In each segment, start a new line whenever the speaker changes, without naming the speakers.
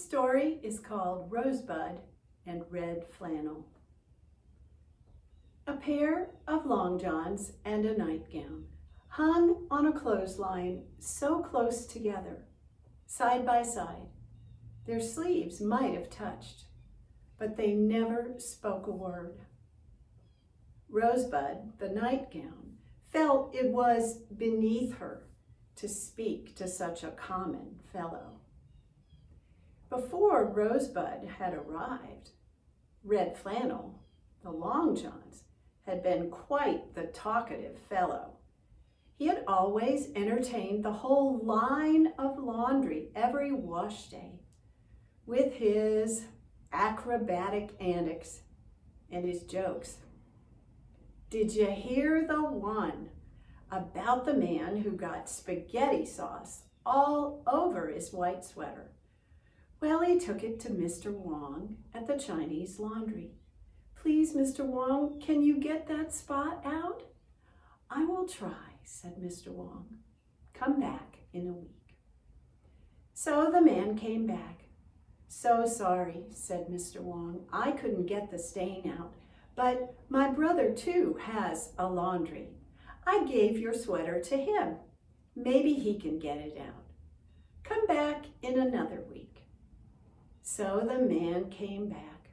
story is called Rosebud and Red Flannel. A pair of long johns and a nightgown hung on a clothesline so close together, side by side. Their sleeves might have touched, but they never spoke a word. Rosebud, the nightgown, felt it was beneath her to speak to such a common fellow. Before Rosebud had arrived, Red Flannel, the long johns, had been quite the talkative fellow. He had always entertained the whole line of laundry every wash day with his acrobatic antics and his jokes. Did you hear the one about the man who got spaghetti sauce all over his white sweater? Well, he took it to Mr. Wong at the Chinese laundry. Please, Mr. Wong, can you get that spot out? I will try, said Mr. Wong. Come back in a week. So the man came back. So sorry, said Mr. Wong. I couldn't get the stain out, but my brother too has a laundry. I gave your sweater to him. Maybe he can get it out. Come back in another week. So the man came back.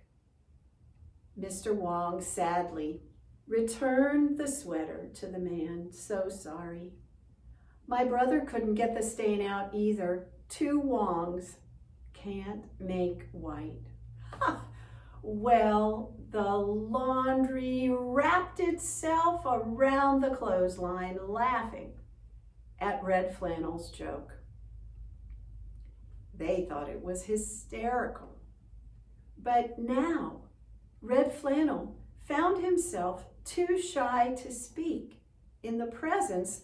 Mr. Wong sadly returned the sweater to the man. So sorry. My brother couldn't get the stain out either. Two Wongs can't make white. Ha! Well, the laundry wrapped itself around the clothesline, laughing at Red Flannel's joke. They thought it was hysterical. But now, Red Flannel found himself too shy to speak in the presence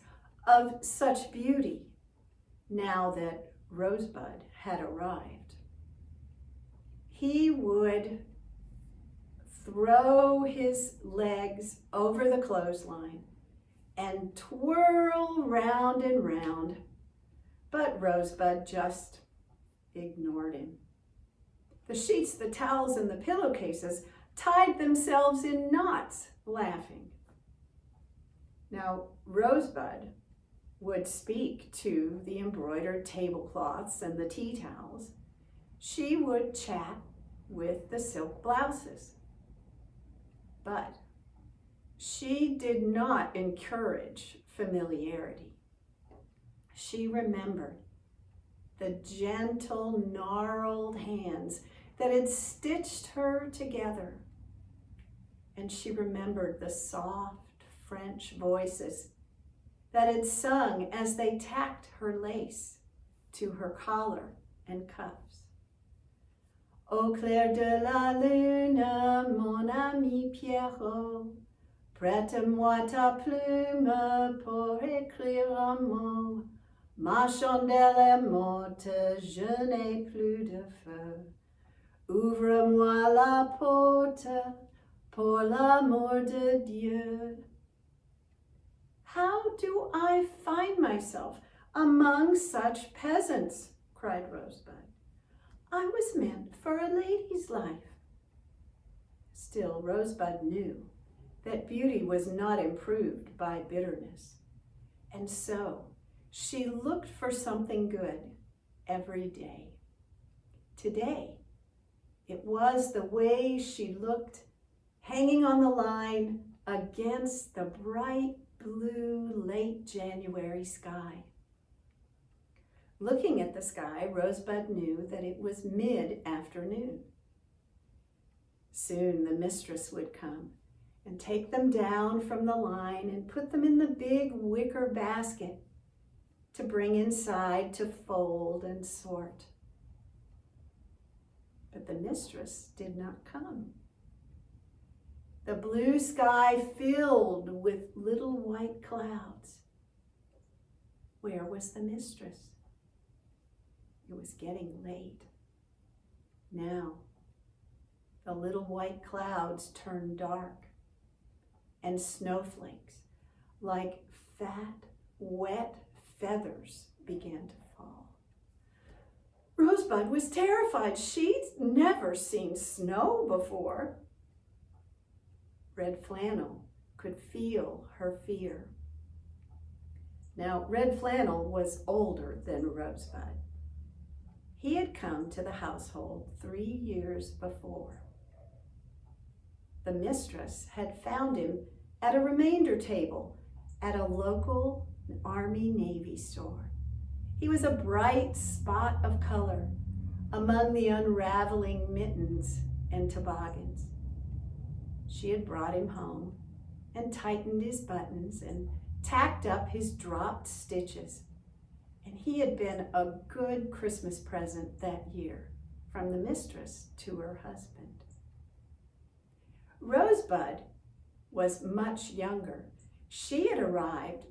of such beauty, now that Rosebud had arrived. He would throw his legs over the clothesline and twirl round and round, but Rosebud just ignored him. The sheets, the towels, and the pillowcases tied themselves in knots, laughing. Now, Rosebud would speak to the embroidered tablecloths and the tea towels. She would chat with the silk blouses. But she did not encourage familiarity. She remembered the gentle, gnarled hands that had stitched her together. And she remembered the soft French voices that had sung as they tacked her lace to her collar and cuffs. Au clair de la lune, mon ami Pierrot, prête-moi ta plume pour écrire un mot. Ma chandelle est morte, je n'ai plus de feu. Ouvre-moi la porte, pour l'amour de Dieu. How do I find myself among such peasants? Cried Rosebud. I was meant for a lady's life. Still, Rosebud knew that beauty was not improved by bitterness, and so she looked for something good every day. Today, it was the way she looked hanging on the line against the bright blue late January sky. Looking at the sky, Rosebud knew that it was mid-afternoon. Soon the mistress would come and take them down from the line and put them in the big wicker basket to bring inside to fold and sort. But the mistress did not come. The blue sky filled with little white clouds. Where was the mistress? It was getting late. Now, the little white clouds turned dark, and snowflakes, like fat, wet feathers, began to fall. Rosebud was terrified. She'd never seen snow before. Red Flannel could feel her fear. Now, Red Flannel was older than Rosebud. He had come to the household 3 years before. The mistress had found him at a remainder table at a local Army-Navy store. He was a bright spot of color among the unraveling mittens and toboggans. She had brought him home and tightened his buttons and tacked up his dropped stitches. And he had been a good Christmas present that year from the mistress to her husband. Rosebud was much younger. She had arrived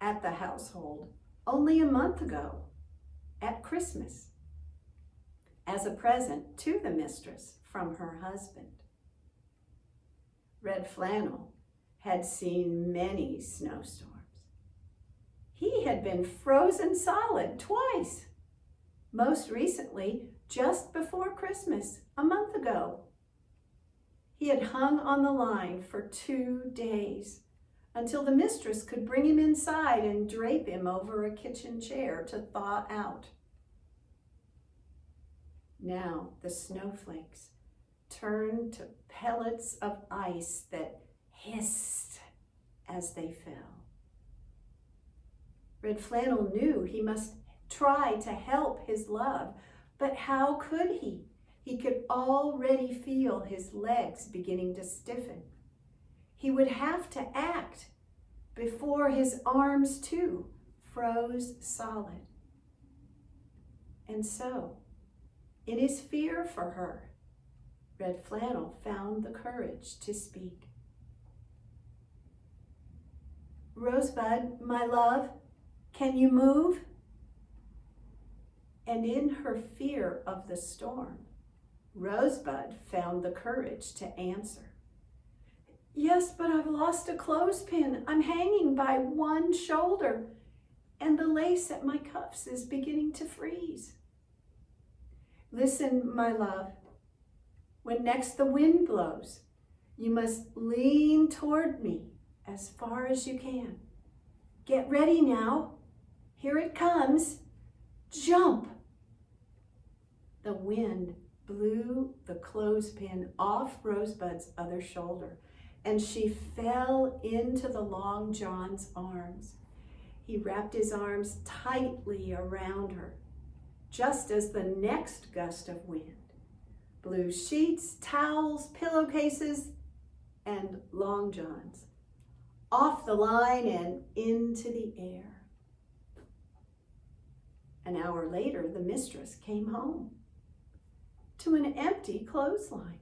at the household only a month ago at Christmas as a present to the mistress from her husband. Red Flannel had seen many snowstorms. He had been frozen solid twice, most recently just before Christmas a month ago. He had hung on the line for 2 days until the mistress could bring him inside and drape him over a kitchen chair to thaw out. Now the snowflakes turned to pellets of ice that hissed as they fell. Red Flannel knew he must try to help his love, but how could he? He could already feel his legs beginning to stiffen. He would have to act before his arms too froze solid. And so, in his fear for her, Red Flannel found the courage to speak. "Rosebud, my love, can you move?" And in her fear of the storm, Rosebud found the courage to answer. "Yes, but I've lost a clothespin. I'm hanging by one shoulder, and the lace at my cuffs is beginning to freeze." "Listen, my love, when next the wind blows, you must lean toward me as far as you can. Get ready now. Here it comes. Jump." The wind blew the clothespin off Rosebud's other shoulder, and she fell into the Long John's arms. He wrapped his arms tightly around her, just as the next gust of wind blew sheets, towels, pillowcases, and Long Johns off the line and into the air. An hour later, the mistress came home to an empty clothesline.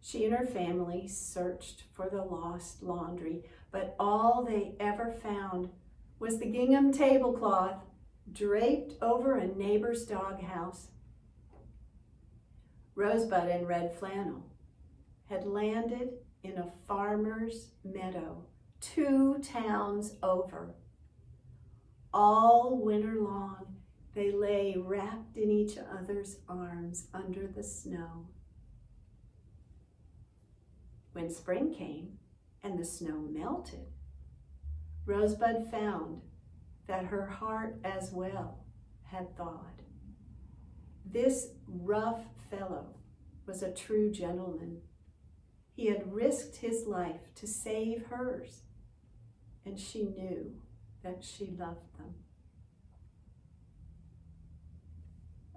She and her family searched for the lost laundry, but all they ever found was the gingham tablecloth draped over a neighbor's doghouse. Rosebud and Red Flannel had landed in a farmer's meadow 2 towns over. All winter long, they lay wrapped in each other's arms under the snow. When spring came and the snow melted, Rosebud found that her heart as well had thawed. This rough fellow was a true gentleman. He had risked his life to save hers, and she knew that she loved them.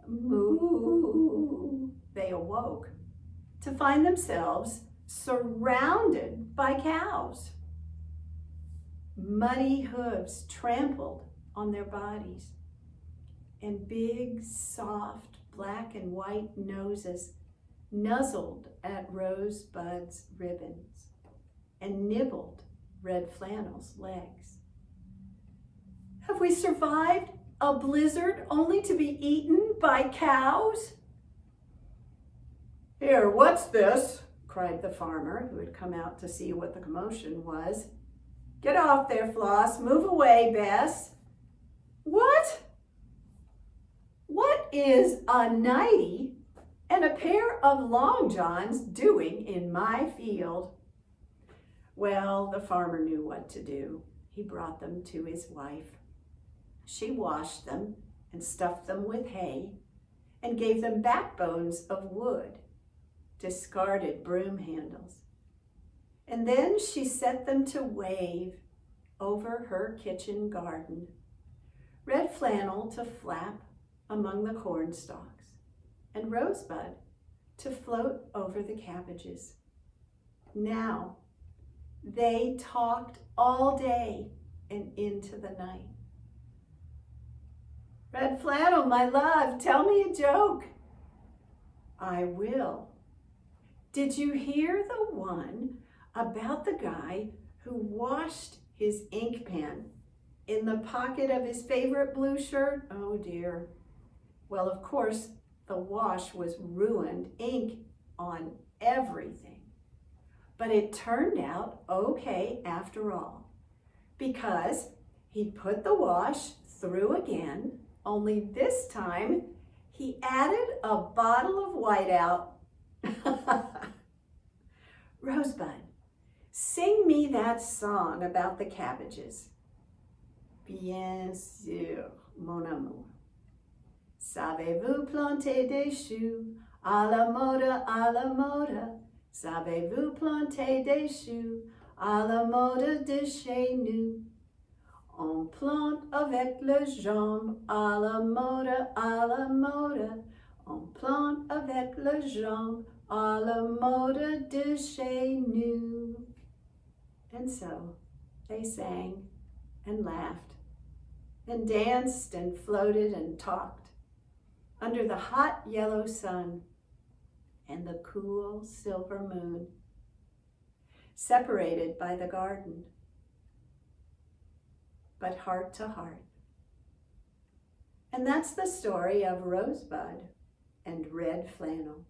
Moo! They awoke to find themselves surrounded by cows. Muddy hooves trampled on their bodies, and big, soft, black and white noses nuzzled at Rosebud's ribbons and nibbled Red Flannel's legs. "Have we survived a blizzard only to be eaten by cows?" "Here, what's this?" cried the farmer, who had come out to see what the commotion was. "Get off there, Floss. Move away, Bess." What is a nightie and a pair of long johns doing in my field?" Well, the farmer knew what to do. He brought them to his wife. She washed them and stuffed them with hay and gave them backbones of wood, discarded broom handles. And then she set them to wave over her kitchen garden, Red Flannel to flap among the corn stalks, and Rosebud to float over the cabbages. Now, they talked all day and into the night. "Red Flannel, my love, tell me a joke." "I will. Did you hear the one about the guy who washed his ink pen in the pocket of his favorite blue shirt?" "Oh dear." "Well, of course, the wash was ruined ink on everything. But it turned out okay after all, because he put the wash through again, only this time he added a bottle of whiteout." "Rosebud, sing me that song about the cabbages." "Bien sûr, mon amour. Savez-vous planter des choux à la mode, à la mode? Savez-vous planter des choux à la mode de chez nous? On plante avec les jambes à la mode, à la mode. On plante avec les jambes à la mode de chez nous." And so they sang and laughed and danced and floated and talked under the hot yellow sun and the cool silver moon, separated by the garden, but heart to heart. And that's the story of Rosebud and Red Flannel.